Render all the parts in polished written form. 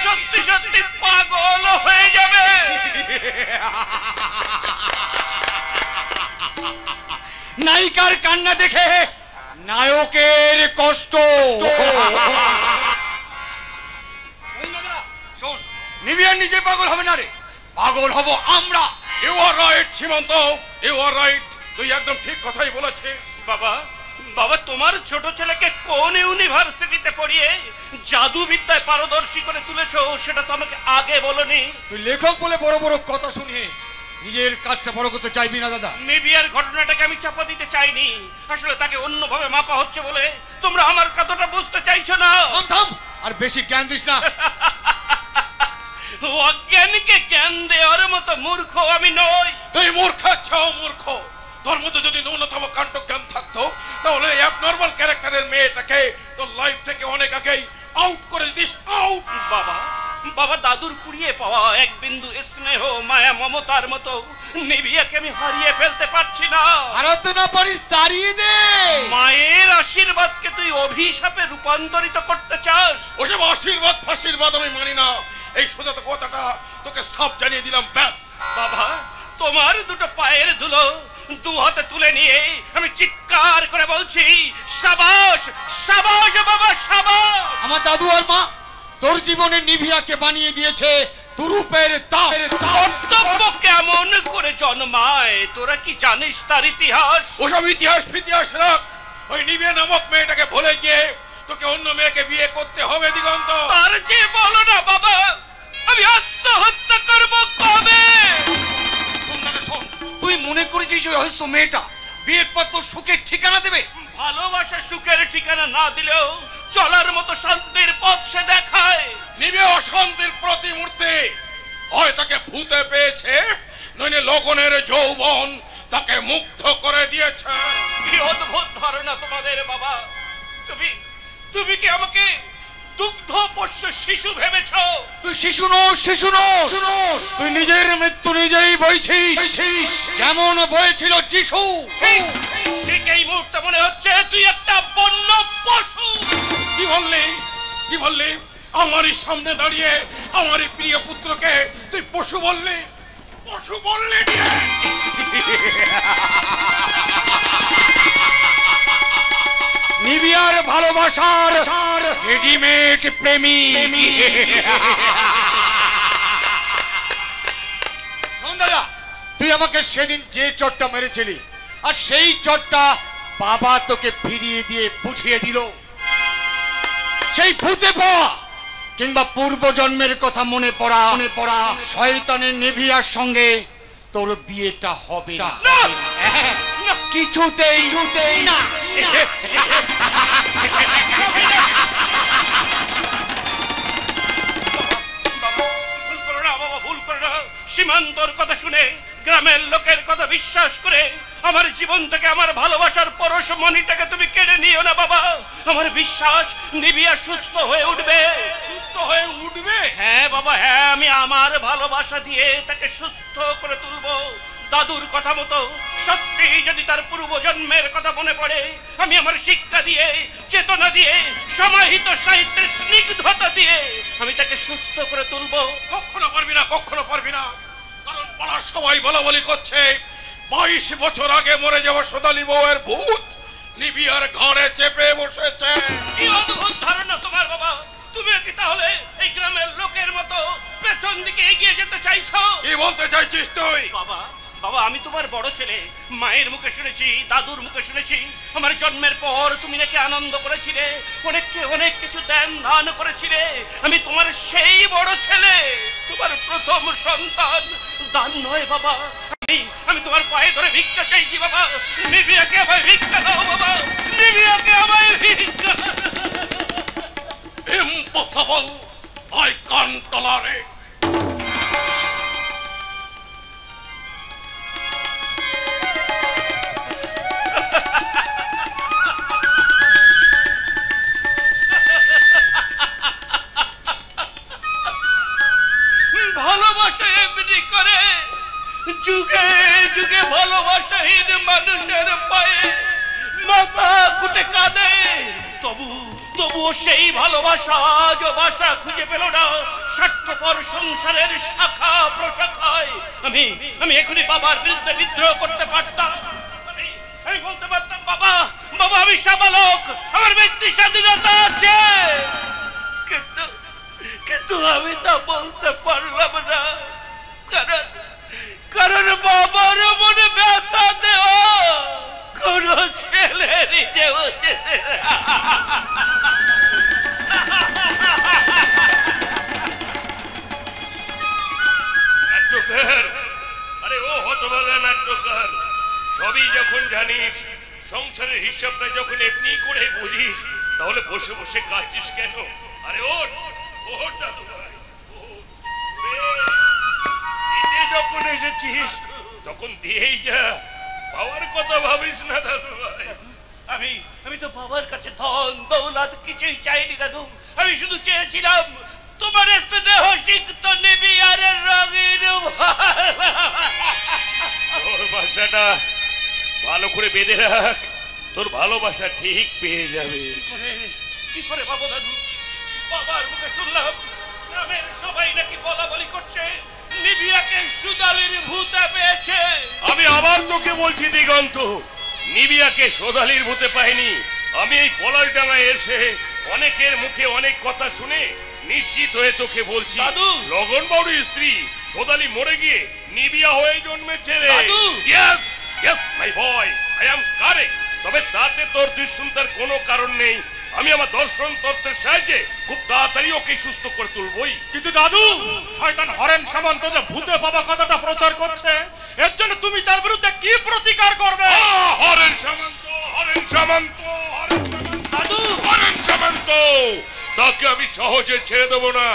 সত্যি সত্যি পাগল হয়ে যাবে। নায়িকার কান্না দেখে নায়কের কষ্ট। শোন, নিবিয়া নিজে পাগল হবে না রে, পাগল হব আমরা। ইউ আর রাইট সীমান্ত, ইউ আর রাইট, তুই একদম ঠিক কথাই বলেছিস। বাবা, বাবা তোমার ছোট ছেলেকে কোন ইউনিভার্সিটিতে পড়িয়ে জাদু বিদ্যায় পারদর্শী করে তুলেছো সেটা তো আমাকে আগে বলনি। তুই লেখক বলে বড় বড় কথা শুনিয়ে নিজের কাজটা বড় করতে চাইবি না দাদা। নিবিয়ার ঘটনাটাকে আমি চাপা দিতে চাইনি, আসলে তাকে অন্যভাবে মাপা হচ্ছে বলে তোমরা আমার কথাটা বুঝতে চাইছো না। থাম থাম, আর বেশি জ্ঞান দিস না। অজ্ঞানকে জ্ঞান দেওয়ার মতো মূর্খ আমি নই। তুই মূর্খ, ছাও মূর্খ। তোর মধ্যে যদি ন্যূনতম কাণ্ড জ্ঞান থাকতো তাহলে অ্যাবনর্মাল ক্যারেক্টারের মেয়েটাকে তোর লাইফ থেকে অনেক আগেই আউট করে দিস। আউট। বাবা, বাবা দাদুর কুড়িয়ে পাওয়া এক বিন্দু স্নেহ মায়া মমতার মতো নিবিয়াকে আমি হারিয়ে ফেলতে পারছি না। হারাতে না পারিস তাড়িয়ে দে। মায়ের আশীর্বাদকে তুই অভিশাপে রূপান্তরিত করতে চাস? ওসব আশীর্বাদ ফাশীর্বাদ আমি মানি না, এই সোজা তো কথাটা তোকে সব জানিয়ে দিলাম, ব্যাস। বাবা, তোমার দুটো পায়ের ধুলো দু হাতে তুলে নিয়ে আমি চিৎকার করে বলছি, সাবাস সাবাস বাবা, সাবাস। আমার দাদু আর মা তোর জীবনে নিভিয়াকে বানিয়ে দিয়েছে তুরুপের তাপ। কর্তব্য কেমন করে জন্মায় তোরা কি জানিস তার ইতিহাস? ওসব ইতিহাস ফিতিহাস রাখ, ওই নিবিয়া নামক মেয়েটাকে ভুলে গিয়ে তোকে অন্য মেয়েকে বিয়ে করতে হবে দিগন্ত। তার যে বলো না বাবা, আমি আত্মহত্যা করব কবে? শোন দাদা শোন, তুই মনে করেছিস ওই অসুস্থ মেয়েটা বিয়ের পর তোর সুখের ঠিকানা দেবে? ভালোবাসা সুখের ঠিকানা না দিলেও চলার মতো শান্তির পথ সে দেখায়। নিবিয়া অশান্তির প্রতিমূর্তি, হয় তাকে ভূতে পেয়েছে নইলে লগনের যৌবন তাকে মুগ্ধ করে দিয়েছে। কি অদ্ভুত ধারণা তোমাদের বাবা। তুমি কি আমাকে দুগ্ধ পোষ্য শিশু ভেবেছ? তুই শিশু নোস, শিশু নোস, তুই নিজের মৃত্যু নিজেই বইছিস, যেমন বয়েছিল যিশু। ঠিক এই মুহূর্তে মনে হচ্ছে তুই একটা বন্য পশু। কি বললি, কি বললি? আমারই সামনে দাঁড়িয়ে আমারই প্রিয় পুত্রকে তুই পশু বললি? পশু বললি? নিবিয়ার ভালোবাসার রেডিমেড প্রেমী। শোন দাদা, তুই আমাকে সেদিন যে চটটা মেরেছিলি আর সেই চটটা বাবা তোকে ফিরিয়ে দিয়ে বুঝিয়ে দিল, সেই ভূতে পাওয়া কিংবা পূর্ব জন্মের কথা মনে পড়া শয়তানের নিভিয়ার সঙ্গে তোর বিয়েটা হবে না। কিছুতেই না। ভুল করো না বাবা, ভুল করো না। সীমান্তর কথা শুনে গ্রামের লোকের কথা বিশ্বাস করে আমার জীবন থেকে আমার ভালোবাসার পরশমণিটাকে তুমি কেড়ে নিও না বাবা। আমার বিশ্বাস নিবিয়া সুস্থ হয়ে উঠবে। সুস্থ হয়ে উঠবে? হ্যাঁ বাবা, হ্যাঁ, আমি আমার ভালোবাসা দিয়ে তাকে সুস্থ করে তুলবো। দাদুর কথা মতো সত্যি যদি তার পূর্বজন্মের কথা মনে পড়ে, আমি আমার শিক্ষা দিয়ে, চেতনা দিয়ে, সমাহিত সাহিত্যের স্নিগ্ধতা দিয়ে আমি তাকে সুস্থ করে তুলবো। কখনো পারবি না, কখনো পারবি না, কারণ পাড়ার সবাই বলা বলি করছে 22 বছর আগে মরে যাওয়া সোদালি বউয়ের ভূত নিবিয়ার ঘরে চেপে বসেছে। কি অদ্ভুত ধারণা তোমার বাবা। তুমি কি তাহলে এই গ্রামের লোকের মতো পেছন দিকে এগিয়ে যেতে চাইছো? কি বলতে চাইছিস তুই? বাবা, বাবা, আমি তোমার বড় ছেলে। মায়ের মুখে শুনেছি, দাদুর মুখে শুনেছি, আমার জন্মের পর তুমি নাকি আনন্দ করেছিলে, অনেককে অনেক কিছু দান করেছিলে। আমি তোমার সেই বড় ছেলে, তোমার প্রথম সন্তান। দান নয় বাবা, আমি তোমার পায়ে ধরে ভিক্ষা চাইছি বাবা। নিবিয়াকে আমায় ভিক্ষা দাও বাবা, নিবিয়াকে আমায় ভিক্ষা। Impossible! I can't tolerate! ভালোবাসা এমনি করে যুগে যুগে ভালোবাসাহীন মানুষের পায়ে মাথা কুটে কাঁদে, তবু তবুও সেই ভালোবাসা আজও বাসা খুঁজে পেল না স্বার্থপর সংসারের শাখা প্রশাখায়। আমি এখনই বাবার বিরুদ্ধে বিদ্রোহ করতে পারতাম। আমি বলতে পারতাম, বাবা বাবা আমি সাবালক, আমার ব্যক্তি স্বাধীনতা আছে, কিন্তু আমি তা বলতে পারলাম না, কারণ বাবার মনে ব্যথা দেওয়া কোন ছেলেরই যে উচিত। আরে ও হতভাগা নাট্যকার, সবই যখন জানিস, সংসারের হিসাবটা যখন এমনি করে বুঝিস, তাহলে বসে বসে কাঁদছিস কেন? আরে ওঠ ওঠ দাদু ভাই, যখন এসেছিস তখন দিয়েই যা, বাবার কথা ভাবিস না দাদু ভাই। আমি তো বাবার কাছে ধন দৌলত কিছুই চাইনি দাদু, আমি শুধু চেয়েছিলাম তোমার স্নেহ সিক্ত নিবিয়ারের রঙিন তোর বাসাটা ভালো করে বেঁধে রাখ, তোর ভালোবাসা ঠিক পেয়ে যাবে। কি করে পাবো দাদু? বাবার মুখে শুনলাম গ্রামের সবাই নাকি বলা বলি করছে নিবিয়াকে সুদালির ভূতে পেয়েছে। আমি আবার তোকে বলছি দিগন্ত, নিবিয়াকে সোদালির ভূতে পাইনি। আমি এই পলাশডাঙ্গায় এসে অনেকের মুখে অনেক কথা শুনে নিশ্চিত হয়ে তোকে বলছি, দাদু, লগন বাউরির স্ত্রী সোদালি মরে গিয়ে নিবিয়া হয়ে জন্মেছে রে। দাদু, yes yes my boy, I am correct. তবে তাতে তোর দুশ্চিন্তার কোনো কারণ নেই, আমি আমার দর্শন তত্ত্বের সাহায্যে খুব তাড়াতাড়ি ওকে সুস্থ করে তুলবই। কিন্তু দাদু, শয়তান হরেন সামন্ত যে ভূতে বাবা কথাটা প্রচার করছে, এর জন্য তুমি তার বিরুদ্ধে কি প্রতিকার করবে? হরেন সামন্ত, হরেন সামন্ত, দাদু, হরেন সামন্ত, তাকে আমি সহজে ছেড়ে দেবো না।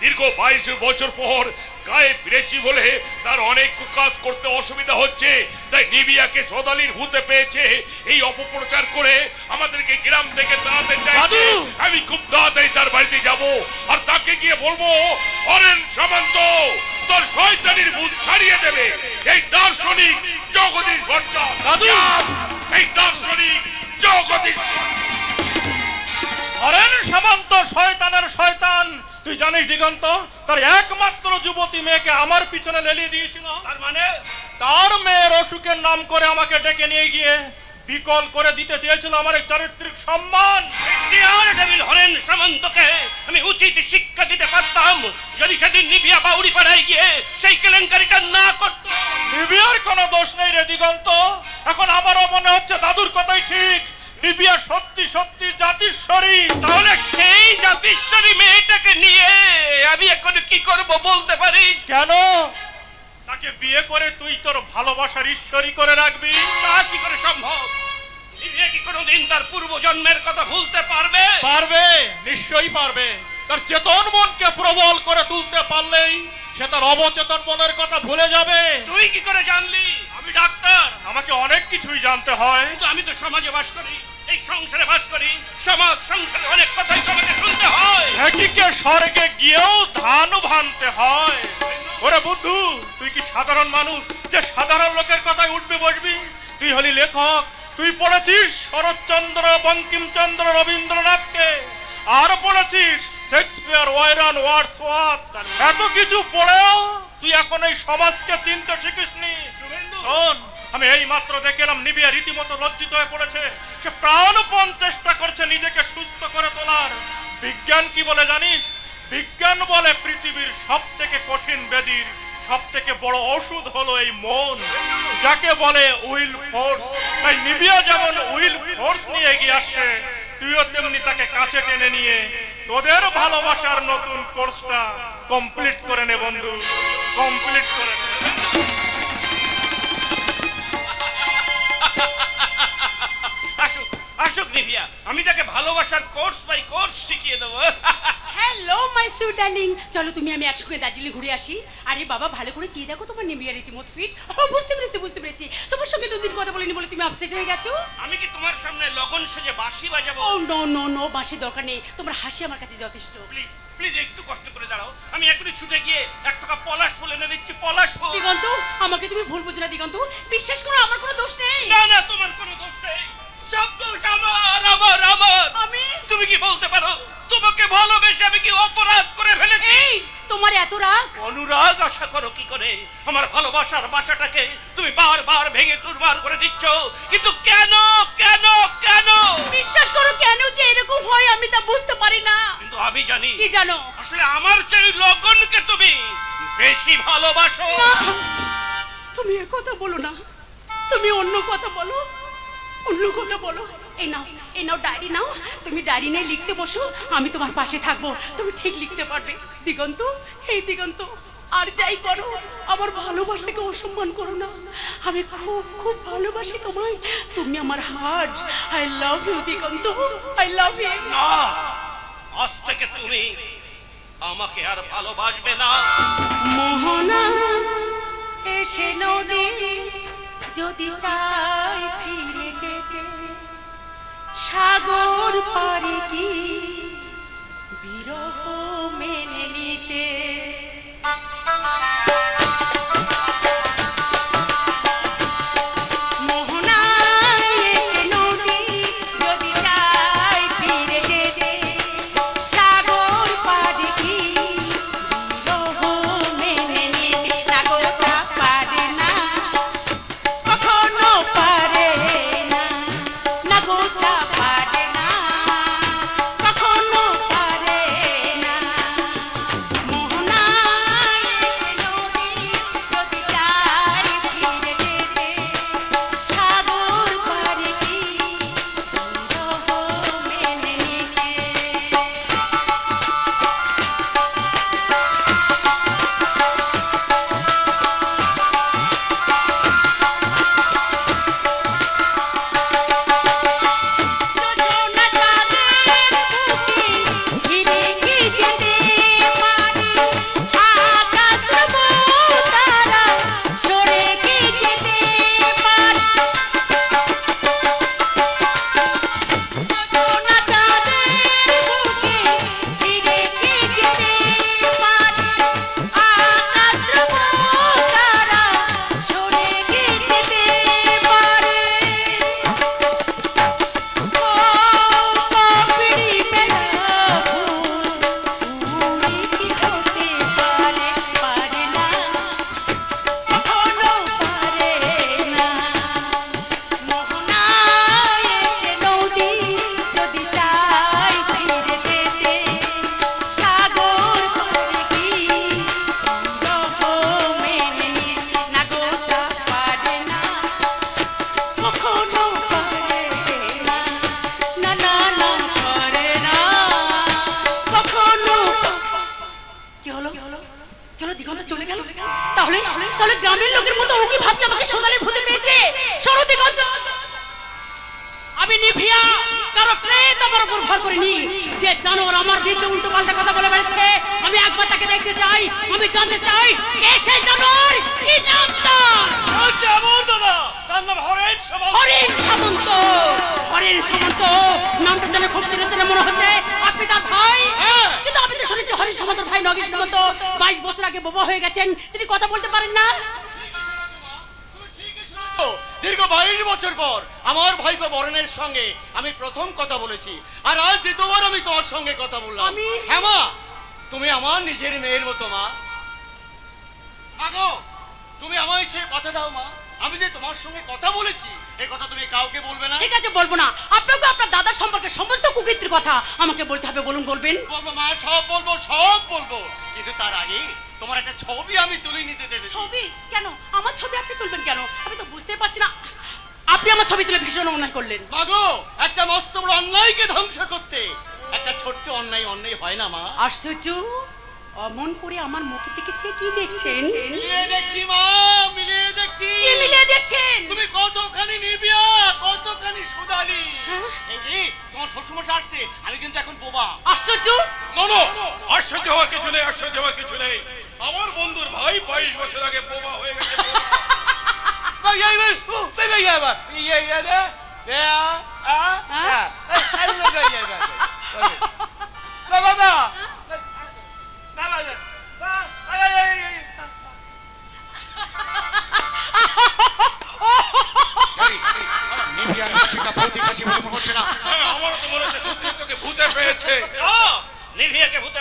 দীর্ঘ 22 বছর পর গায়ে ফিরেছি বলে তার অনেক কাজ করতে অসুবিধা হচ্ছে, তাই নিবিয়াকে সোদালির ভূতে পেয়েছে এই অপপ্রচার করে আমাদেরকে গ্রাম থেকে তাড়াতে চাইছে। আমি খুব তাড়াতাড়ি তার বাড়িতে যাব আর তাকে গিয়ে বলবো, হরেন সামন্ত তোর শয়তানির ভূত ছাড়িয়ে দেবে এই দার্শনিক জগদীশ ভট্টাচার্য। দাদু, এই দার্শনিক জগদীশ হরেন সামন্ত শয়তানের শয়তান। তুই জানিস দিগন্ত, তার একমাত্র যুবতী মেয়েকে আমার পিছনে লেলিয়ে দিয়েছিল। তার মানে তার মেয়ের অসুখের নাম করে আমাকে ডেকে নিয়ে গিয়ে বিকল করে দিতে চেয়েছিল আমার এক চারিত্রিক সম্মান। হরেন সামন্তকে আমি উচিত শিক্ষা দিতে পারতাম যদি সেদিন নিবিয়া বাউরি পাড়ায় গিয়ে সেই কেলেঙ্কারিটা না করত। নিবিয়ার কোনো দোষ নেই রে দিগন্ত, এখন আমারও মনে হচ্ছে দাদুর কথাই ঠিক। নিবিয়া সত্যি সত্যি জাতিশ্বরী। তাহলে সেই জাতিশ্বরী মেয়েটাকে নিয়ে আমি এখন কি করব বলতে পারি? কেন? তাকে বিয়ে করে তুই তোর ভালোবাসার ঈশ্বরী করে রাখবি? তা কি করে সম্ভব? নিবিয়া কি কোনোদিন তার পূর্বজন্মের কথা ভুলতে পারবে? পারবে, নিশ্চয়ই পারবে। তার চেতন মনকে প্রবল করে তুলতে পারলেই সে তার অবচেতন মনের কথা ভুলে যাবে। তুই কি করে জানলি? আমি ডাক্তার, আমাকে অনেক কিছুই জানতে হয়। কিন্তু আমি তো সমাজে বাস করি, এই সংসারে বাস করি, সমাজ সংসারে অনেক কথাই তোমাকে শুনতে হয়। একদিকে স্বর্গে গিয়েও ধান ভানতে হয়। ওরে বুদ্ধু, তুই কি সাধারণ মানুষ যে সাধারণ লোকের কথায় উঠবে বসবি? তুই হলি লেখক, তুই পড়েছিস শরৎচন্দ্র, বঙ্কিমচন্দ্র, রবীন্দ্রনাথকে, আর পড়েছিস শেক্সপিয়ার, ওয়ারন, ওয়ার্ডসওয়ার্থ। এত কিছু পড়েও তুই এখন এই সমাজকে চিনতে শিখিসনি। শোন, আমি এই মাত্র দেখলাম নিবিয়া রীতিমতো লজ্জিত হয়ে পড়েছে। সে প্রাণপণ চেষ্টা করছে নিজেকে সুস্থ করে তোলার। বিজ্ঞান কি বলে জানিস? বিজ্ঞান বলে পৃথিবীর সব থেকে কঠিন ব্যাধির সব থেকে বড় ওষুধ হলো এই মন, যাকে বলে উইল ফোর্স। তাই নিবিয়া যেমন উইল ফোর্স নিয়ে এগিয়ে আসছে, তুইও তেমনি তাকে কাছে টেনে নিয়ে তোদের ভালোবাসার নতুন কোর্সটা কমপ্লিট করে নে বন্ধু, কমপ্লিট করে নে। আসুক আসুক নিবিয়া, আমি তাকে ভালোবাসার কোর্স বাই কোর্স শিখিয়ে দেবো। হ্যালো মাই সুইট ডার্লিং, চলো তুমি আমি একসঙ্গে দার্জিলিং ঘুরে আসি। আরে বাবা, ভালো করে চেয়ে দেখো তোমার নিবিয়া রীতিমতো ফিট। ও বুঝতে পেরেছি। তোমার সঙ্গে দুদিন কথা বলিনি বলে তুমি আপসেট হয়ে গেছো। আমি কি তোমার সামনে লগন সেজে বাঁশি বাজাবো? ও নো, বাঁশির দরকার নেই, তোমার হাসি আমার কাছে যথেষ্ট। প্লিজ প্লিজ একটু কষ্ট করে দাঁড়াও, আমি এখনই ছুটে গিয়ে 1 টাকা পলাশ ফুল এনে দিচ্ছি। পলাশ ফুল। দিগন্ত, আমাকে তুমি ভুল বুঝো না দিগন্ত, বিশ্বাস করো আমার কোনো দোষ নেই। না না, তোমার কোনো দোষ নেই। সব দোষ আমার। আমি তুমি কি বলতে পারো তোমাকে ভালোবেসে আমি কি অপরাধ করে ফেলেছি? এই তোমার এত রাগ? অনুরাগ আশা করো কি করে? আমার ভালোবাসার বাসাটাকে তুমি বারবার ভেঙে চুরমার করে দিচ্ছ, কিন্তু কেন কেন কেন? বিশ্বাস করো, কেন যে এরকম হয় আমি তা বুঝতে পারি না। কিন্তু আমি জানি। কি জানো? আসলে আমার চেয়ে লগনকে তুমি বেশি ভালোবাসো। না, তুমি এ কথা বলো না, তুমি অন্য কথা বলো, অন্য কথা বলো। এই নাও ডায়েরি নাও, তুমি ডায়েরি নিয়ে লিখতে বসো, আমি তোমার পাশে থাকবো, তুমি ঠিক লিখতে পারবে। দিগন্ত, এই দিগন্ত, আর যাই করো আমার ভালোবাসাকে অসম্মান করো না। আমি খুব খুব ভালোবাসি তোমায়, তুমি আমার heart. I love you Diganta, I love you. না, আজ থেকে তুমি আমাকে আর ভালোবাসবে না। মোহনা এসে নদী যদি চাই ফিরে যেতে, সাগর পারে কি বিরহ মেনে নিতে। মোহনা এসে নদী যদি চাই ফিরে যেতে, সাগর পারে কি বিরহ মেনে নিতে। সাগরটা পারে না, কখনো পারে না, নাগরটা পারে না, কখনো পারে না। মোহনা এসে নদী যদি চাই ফিরে যেতে, সাগর পারে কি বিরহ মেনে নিতে। যোজনা তাদের বুকে ঘিরে কি যেতে পারে, আকাশ তারা সরে কি যেতে পারে। যোজনা তাদের বুকে ঘিরে কি যেতে পারে, আকাশ তারা সরে কি যেতে পারে। দিগন্ত চলে গেল। তাহলে তাহলে গ্রামের লোকের মতো ও কি ভাবছে আমাকে সোনালি ভূতে পেয়েছে? সরো দিগন্ত, আমি নিভিয়া কারো প্রেত আমার উপর ভর করিনি। যে জানোয়ার আমার বিরুদ্ধে উল্টো পাল্টা কথা বলে বেড়াচ্ছে, আমি একবার তাকে দেখতে চাই, আমি জানতে চাই কে সেই জানোয়ার, কি নাম তার? তার নাম হরেন সামন্ত। হরেন সামন্ত, হরেন সামন্ত নামটা জানে খুব চেনা চেনা মনে হচ্ছে। আপনি তার ভাই? কিন্তু আমি তো শুনেছি হরেন সামন্তর ভাই নগেশ সামন্ত 22 বছর আগে বোবা হয়ে গেছেন, তিনি কথা বলতে পারেন না। দীর্ঘ 22 বছর পর আমার ভাইপো বরণের সঙ্গে আমি প্রথম কথা বলেছি, আর আজ দ্বিতীয়বার আমি তোমার সঙ্গে কথা বললাম। হ্যাঁ মা, তুমি আমার নিজের মেয়ের মতো মা। মাগো, তুমি আমায় সে কথা দাও মা, আমি যে তোমার সঙ্গে কথা বলেছি এই কথা তুমি কাউকে বলবে না। ঠিক আছে, বলবো না। আপনাকে আপনার দাদার সম্পর্কে সমস্ত কুকীর্তির কথা আমাকে বলতে হবে, বলুন। বলবেন? বলবো মা, সব বলবো, সব বলবো, কিন্তু তার আগে তোমার একটা ছবি আমি তুলে নিতে চেয়েছি। ছবি? কেন আমার ছবি আপনি তুলবেন কেন? আমি তো বুঝতে পারছি না। আপনি আমার ছবি তুলে ভীষণ অন্যায় করলেন। মাগো, একটা মস্ত বড় অন্যায়কে ধ্বংস করতে একটা ছোট্ট অন্যায় অন্যায় হয় না মা। আশ্চর্য, অমন করে আমার মুখের দিকে চেয়ে কি দেখছেন? মিলিয়ে দেখছি মা, মিলিয়ে দেখছি। কি মিলিয়ে দেখছেন? তুমি কতখানি নিবিয়া, কতখানি সুদালি। হ্যাঁ? এই যে তোমার শ্বশুরমশাই আসছে, আমি কিন্তু এখন বোবা। আশ্চর্য। নো, আশ্চর্য হওয়ার কিছু নেই, আশ্চর্য হওয়ার কিছু নেই। আমার বন্ধুর ভাই 22 বছর আগে বোবা হয়ে গেছে।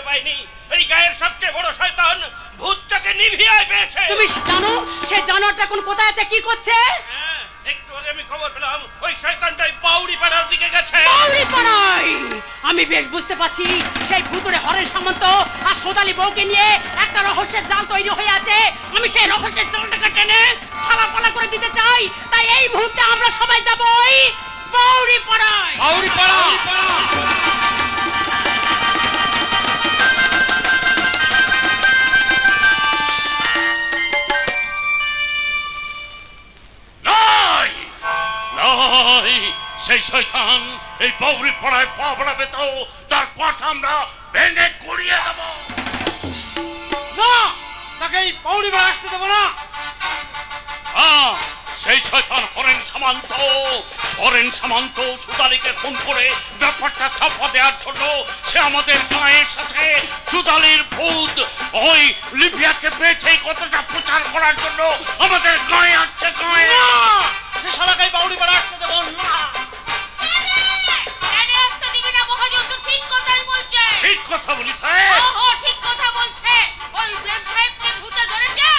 ভয় পাইনি, এই গায়ের সবচেয়ে বড় শয়তান ভূতটাকে নিভিয়ে পেয়েছে। তুমি জানো সে জানোয়ারটা কোন কোথায় আছে, কি করছে? হ্যাঁ, একটু আগে আমি খবর পেলাম ওই শয়তানটাই বাউড়ি পাড়ার দিকে গেছে। বাউড়ি পাড়ায়? আমি বেশ বুঝতে পারছি সেই ভূতুড়ে হরেন সামন্ত আর সোদালি বউকে নিয়ে একটা রহস্যের জাল তৈরি হয়ে আছে। আমি সেই রহস্যের জালটাকে টেনে ফালা করে দিতে চাই। তাই এই মুহূর্তে আমরা সবাই যাব ওই বাউড়ি পাড়ায়। বাউড়ি পাড়া সেই শয়তান এই বাউরি পাড়ায় পা বাড়াবে তো তার পাঠ আমরা ভেঙে গড়িয়ে দেব। না, তাকে এই বাউড়ি পাড়া আসতে দেবো না। সেই শয়তান হরেন সামন্ত সুদালিকে খুন করে ব্যাপারটা চাপা দেওয়ার জন্য সে আমাদের গায়ের সাথে সুদালির ভূত ওই লিবিয়াকে পেয়েছে এই কথাটা প্রচার করার জন্য আমাদের গায়ে আসছে। গায়ে সে শালাকে এই বাউড়ি পাড়া আসতে দেবো না। ঠিক কথা বলিস। হ্যাঁ, ঠিক কথা বলছে। ওই সাহেবকে ভূতে ধরেছে,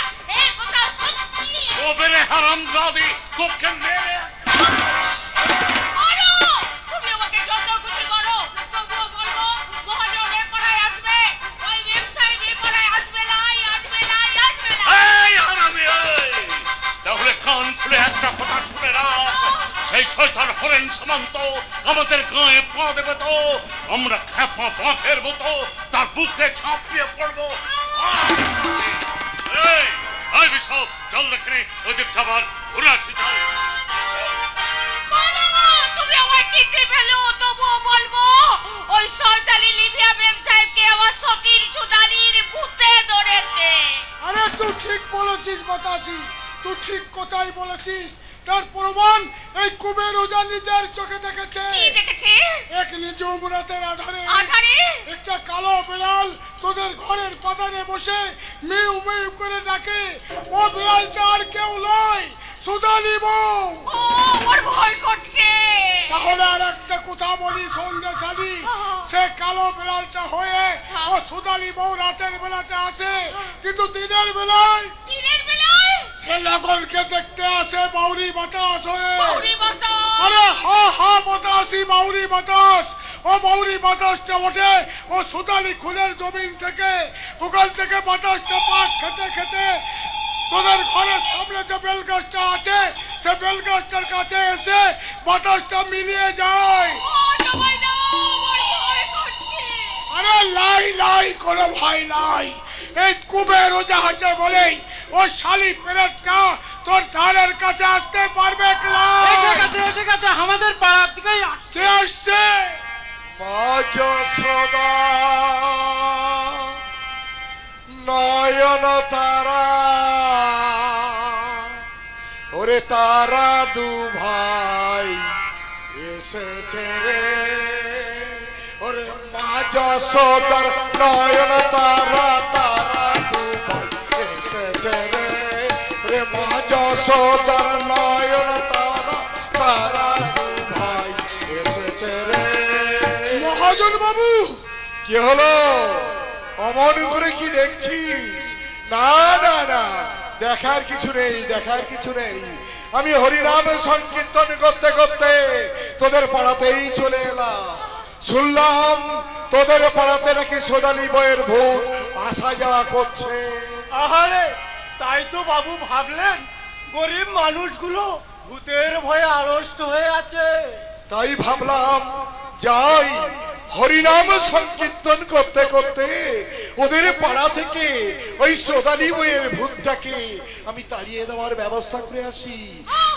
এই কথা সত্যি। ও বেরে হারামজাদি, তোকে মেরে তুমি আমাকে যত খুশি করো, তবুও বলবো মহাজন এ পাড়ায় আসবে, ওই সাহেব এ পাড়ায় আসবে না। এই হারামি, তাহলে কান খুলে একটা কথা শুনে রাখ। সেই শয়তান হরেন সামন্ত আমাদের গায়ে পা দেবে তো আমরা খেপা বাঁকের মতো তার বুকে ঝাঁপিয়ে পড়বো। এই বিশপ, চল রেখে ওদের যাবার ঘুরে আসি। চল। তুমি আমায় কিনতে পেলো, তবুও বলবো ওই শয়তানি লিবিয়া বেম সাহেবকে আমার সতীর সুদালির ভূতে ধরেছে। আরে তুই ঠিক বলেছিস বাতাসি, তুই ঠিক কথাই বলেছিস। তার প্রমাণ এই কুবের ওজা নিজের চোখে দেখেছে। কি দেখেছে? এক নিজুম রাতের আধারে একটা কালো বিড়াল তোদের ঘরের পাতারে বসে মিউ মিউ করে ডাকে। ও বিড়ালটা আর কেউ নয়, সুদালি বউ। ওর ভয় করছে। তাহলে আর একটা কথা বলি সন্দেশালী, সে কালো বিড়ালটা হয়ে ও সুদালি বউ রাতের বেলাতে আসে, কিন্তু দিনের বেলায় সে লগনকে দেখতে আসে বাউরি বাতাস হয়ে। আরে হা বাতাসি বাউরি বাতাস। ও বাউরি বাতাসটা ওঠে ও সুদালি খুনের জমিন থেকে, ওখান থেকে বাতাসটা পাক খেতে খেতে তোদের ঘরের সামনে যে বেলগাছটা আছে সে বেলগাছটার কাছে এসে বাতাসটা মিলিয়ে যায়। আরে লাই কোনো ভয় নাই। এই কুবের ওজা আছে বলেই ও শালি পেরেটটা তোর ধারের কাছে আসতে পারবে না। এসে গেছে আমাদের পাড়ার দিকেই আসছে। সদা নয়ন তারা, ওরে তারা দু ভাই এসেছে রে। ওরে মা যশোদার নয়ন তারা, তারা দু ভাই এসেছে রে। ওরে মা যশোদার নয়ন তারা, তারা দু ভাই এসেছে রে। মহাজন বাবু, কি হলো? অমন করে কি দেখছিস? না না না, দেখার কিছু নেই। আমি হরিনামে সংকীর্তন করতে করতে তোদের পাড়াতেই চলে এলাম। শুনলাম তোদের পাড়াতে নাকি সোদালি বইয়ের ভূত আসা যাওয়া করছে। আহারে, তাই তো বাবু ভাবলেন গরিব মানুষগুলো ভূতের ভয়ে আড়ষ্ট হয়ে আছে। তাই ভাবলাম যাই হরিনাম সংকীর্তন করতে করতে ওদের পাড়া থেকে ওই সোদালি বইয়ের ভূতটাকে আমি তাড়িয়ে দেওয়ার ব্যবস্থা করে আসি।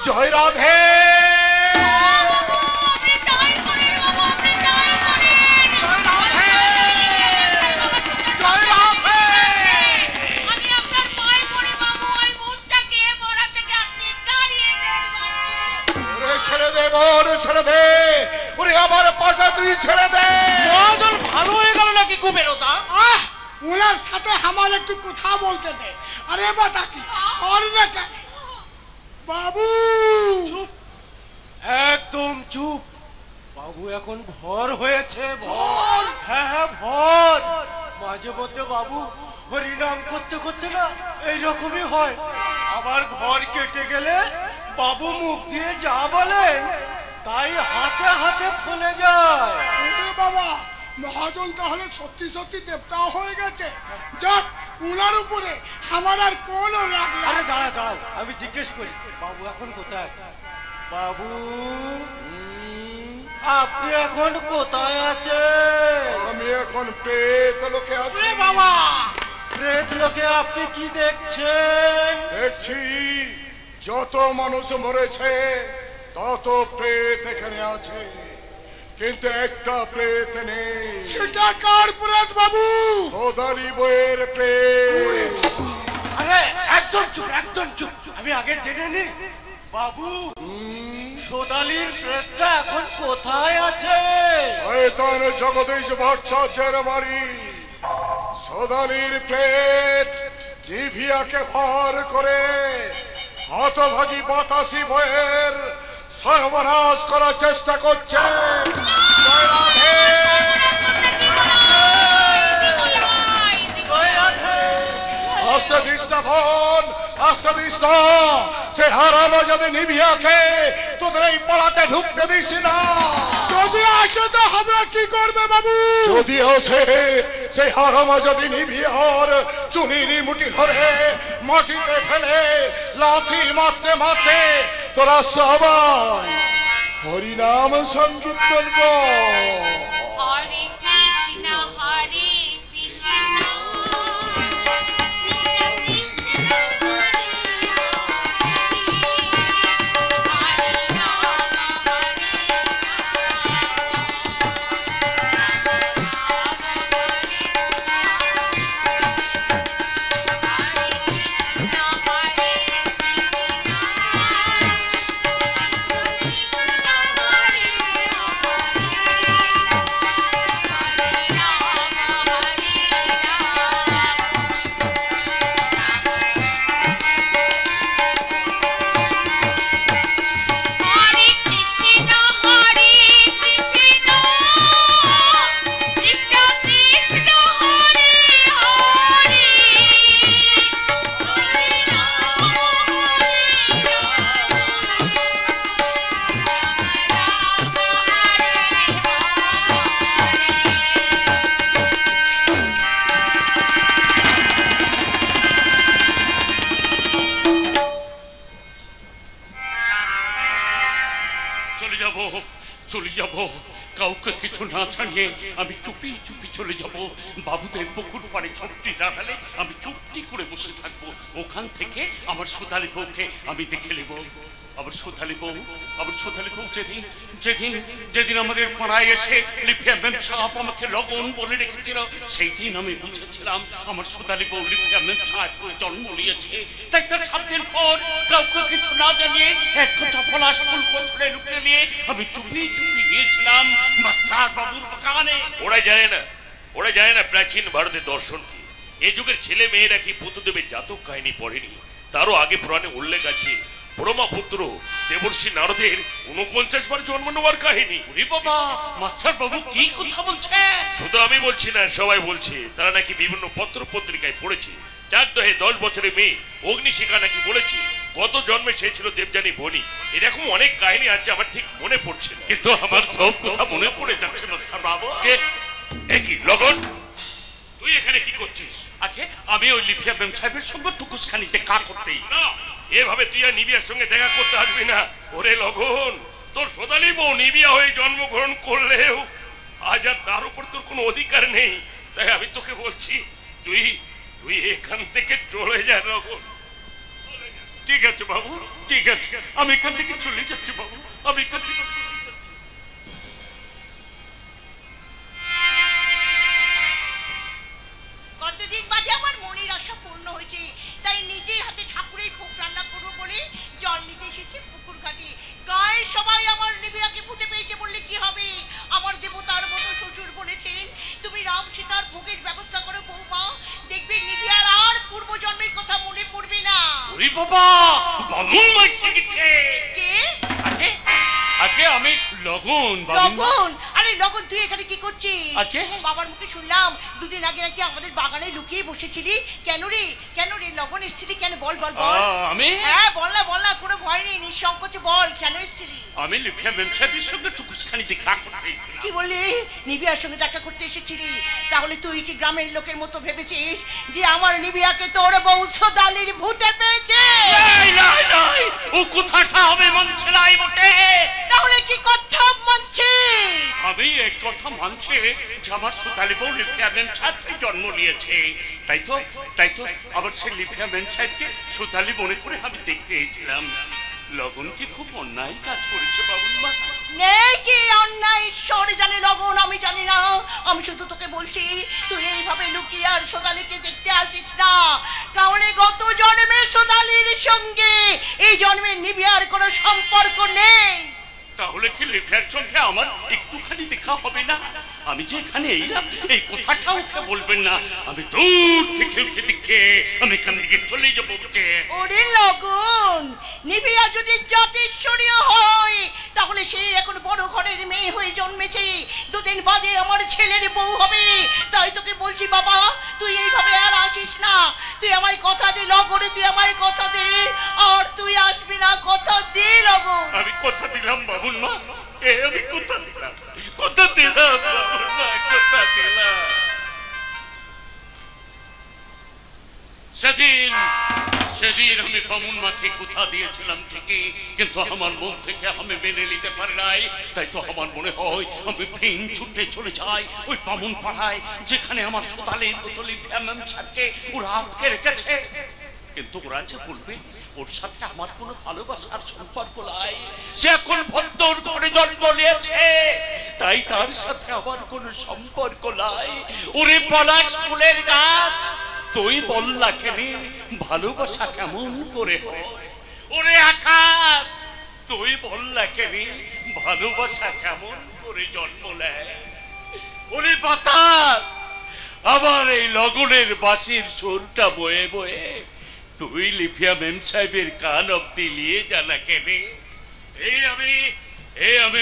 জয় রাধে। ছেড়ে দে, ওরে আমার পাটা তুই ছেড়ে দে। মহাজন ভালো হয়ে গেল নাকি কুবের ওজা? ওনার সাথে আমার একটু কথা বলতে দে। আরে বাতাসি, সরি না কেন বাবু? চুপ, একদম চুপ। বাবু এখন ভর হয়েছে, ভর। হ্যাঁ ভর। মাঝে মধ্যে বাবু হরিনাম করতে করতে না এইরকমই হয়। আবার ঘর কেটে গেলে বাবু মুখ দিয়ে যা বলেন তাই হাতে হাতে ফলে যায়। বাবা মহাজন তাহলে সত্যি সত্যি দেবতা হয়ে গেছে। যাক, উনার উপরে আমার আর কোনো রাগ নেই। আরে দাঁড়া দাঁড়াও, আমি জিজ্ঞেস করি বাবু এখন কোথায়? বাবু আপনি এখন কোথায় আছেন? আমি এখন প্রেত লোকে আছি। বাবা প্রেত লোকে আপনি কি দেখছেন? দেখছি যত মানুষ মরেছে তত প্রেত এখানে আছে, কিন্তু একটা প্রেত নেই। সেটা কার প্রেত বাবু? সোদালি বইয়ের প্রেত। আরে একদম চুপ, একদম চুপ, আমি আগে জেনে নি। বাবু সোদালির প্রেতটা এখন কোথায় আছে? শয়তান জগদীশ ভট্টাচার্যের বাড়ি। সোদালির প্রেত নিভিয়াকে ভর করে হতভাগী বাতাসি বইয়ের সর্বনাশ করার চেষ্টা করছে। জয় রাধে। আস্তে দিসটা বোন, আস্তে দিসটা। সে হারানো যদি নিভিয়াকে তোদের এই পাড়াতে ঢুকতে দিস না। যদি আসে তো আমরা কি করবে বাবু? যদি আসে সেই হারামা যদি নিভিয়ার চুনিনি মুঠি ধরে মাটিতে ফেলে লাথি মারতে মারতে তোরা সবাই হরিনাম সংকীর্তন কর। হরে কৃষ্ণ হরে কৃষ্ণ চলে যাব, কাউকে কিছু না জানিয়ে আমি চুপি চুপি চলে যাব। বাবুদের পুকুর পাড়ে ঝোপটি দাঁড়ালে আমি চুপটি করে বসে থাকবো। ওখান থেকে আমার সোধালি বউকে আমি দেখে নেব। আবার সোধালি বউ যেদিন যেদিন যেদিন আমাদের পাড়ায় এসে লিফিয়া মেম সাহেব আমাকে লগন বলে রেখেছিল, সেই দিন আমি বুঝেছিলাম আমার সোধালি বউ লিফিয়া মেম সাহেব জন্ম নিয়েছে। তাই তার 7 দিন পর কাউকে কিছু না জানিয়ে এক খোঁচা পলাশ ফুল কোছড়ে লুকিয়ে নিয়ে আমি চুপি চুপি গিয়েছিলাম মাস্টার বাবুর বাগানে। ওরা জানে না প্রাচীন ভারতের দর্শন কি। এই যুগের ছেলে মেয়েরা কি বুদ্ধদেবের জাতক কাহিনী পড়েনি? তারও আগে পুরাণে উল্লেখ আছে ব্রহ্মপুত্র দেবর্ষি নারদের 49 বার জন্ম নেওয়ার কাহিনী। বাবা মাস্টার বাবু কি কথা বলছে? শুধু আমি বলছি না, সবাই বলছে। তারা নাকি বিভিন্ন পত্র পত্রিকায় পড়েছে। 10 বছরের মেয়ে অগ্নিশিখা নাকি বলেছে গত জন্মে সে ছিল দেবযানী বনি। এরকম অনেক কাহিনী আছে, আমার ঠিক মনে পড়ছে না। কিন্তু আমার সব কথা মনে পড়ে যাচ্ছে মাস্টার বাবু। কি লগন, তুই এখানে কি করছিস? আগে আমি ওই লিফিয়া মেম সাহেবের সঙ্গে টুকুসখানি দেখা করতেই। না, এভাবে তুই আর নিবিয়ার সঙ্গে দেখা করতে আসবি না। ওরে লগন, তোর সোদালি বউ নিবিয়া হয়ে জন্মগ্রহণ করলেও আজ আর তার উপর তোর কোনো অধিকার নেই। তাই আমি তোকে বলছি তুই এখান থেকে চলে যা লগন। ঠিক আছে বাবু, ঠিক আছে, আমি এখান থেকে চলে যাচ্ছি বাবু, আমি এখান থেকে চলে যাচ্ছি। কতদিন বাদে আমার মনের আশা পূর্ণ হয়েছে, তাই নিজের হাতে ঠাকুরের ভোগ রান্না করবো বলে জল নিতে এসেছি পুকুর ঘাটে। গায়ের সবাই আমার নিবিয়াকে ভূতে পেয়েছে বললে কি হবে? আমার দেবতার মতো শ্বশুর বলেছেন তুমি রাম সীতার ভোগের ব্যবস্থা করো বৌমা, দেখবে নিবিয়ার আর পূর্ব জন্মের কথা মনে পড়বে না। ওরে বাবা, বামুন মাইছে গেছে। কে? আগে আমি লগন। লগন? আরে লগন তুই এখানে কি করছিস? আর কে? বাবার মুখে শুনলাম দুদিন আগে নাকি আমাদের বাগানে লুকিয়ে বসেছিলি। কেন রে লগন এসেছিলি কেন? বল বল বল। আমি? হ্যাঁ বল না, কোনো ভয় নেই, নিঃসংকোচে বল কেন এসেছিলি? আমি লিফিয়া মেম সাহেবের সঙ্গে টুকুসখানি দেখা করতে এসেছিলাম। কি বললি? নিবিয়ার সঙ্গে দেখা করতে এসেছিলি? তাহলে তুই কি গ্রামের লোকের মতো ভেবেছিস যে আমার নিবিয়াকে তোর বউ সোদালির ভূতে পেয়েছে? নাই, ও কথাটা হবে মানছে নাই বটে। তাহলে কি কথা মানছি? আমি এক কথা মানছে যে আমার সোদালি বউ লিফিয়া মেম সাহেবকে জন্ম নিয়েছে। তাই তো আবার সে লিফিয়া মেম সাহেবকে সোদালি মনে করে আমি দেখতে এসেছিলাম। লগন কি খুব অন্যায় কাজ করেছে বাবুল মা? নেই কি অন্যায় ঈশ্বর জানে লগন, আমি জানি না। আমি শুধু তোকে বলছি তুই এইভাবে লুকিয়ে আর সোদালিকে দেখতে আসিস না। তাহলে গত জন্মে সোদালির সঙ্গে এই জন্মের নিবিয়ার কোনো সম্পর্ক নেই। তাহলে কি লিফিয়ার সঙ্গে আমার একটুখানি দেখা হবে না? আমি যে এখানে এলাম এই কথাটা ওকে বলবেন না। আমি দূর থেকে ওকে দেখে আমি এখান থেকে চলে যাবো। ওরে লগন, নিবিয়া যদি জাতিশ্বরীয় হয় তাহলে সে এখন বড় ঘরের মেয়ে হয়ে জন্মেছে, দুদিন বাদে আমার ছেলের বউ হবে। তাই তোকে বলছি বাবা, তুই এইভাবে আর আসিস না। তুই আমায় কথা দে লগন, তুই আমায় কথা দে, আর তুই আসবি না, কথা দে লগন। আমি কথা দিলাম বাবুল মা, আমি কথা দিলাম বাবুল মা, কথা দিলাম। সেদিন আমি বামুন মাকে কথা দিয়েছিলাম ঠিকই, কিন্তু আমার মন থেকে আমি মেনে নিতে পারি নাই। তাই তো আমার মনে হয় আমি ফিন ছুটে চলে যাই ওই বামুন পাড়ায়, যেখানে আমার সোদালির বোতলি ফ্যামেম সাথে ওরা আটকে রেখেছে। কিন্তু ওরা যে বলবে ওর সাথে আমার কোনো ভালোবাসার সম্পর্ক নাই, সে এখন ভদ্র করে জন্ম নিয়েছে, তাই তার সাথে আমার কোনো সম্পর্ক নাই। ওরে পলাশ ফুলের গাছ, তুই বললা কেন ভালোবাসা কেমন করে হয়? ওরে আকাশ, তুই বললা কেন ভালোবাসা কেমন করে জন্ম নেয়? ওরে বাতাস, আবার এই লগনের বাঁশির সুরটা বয়ে বয়ে তুই লিফিয়া মেম সাহেবের কান অব্দি নিয়ে জানা কেন? এই আমি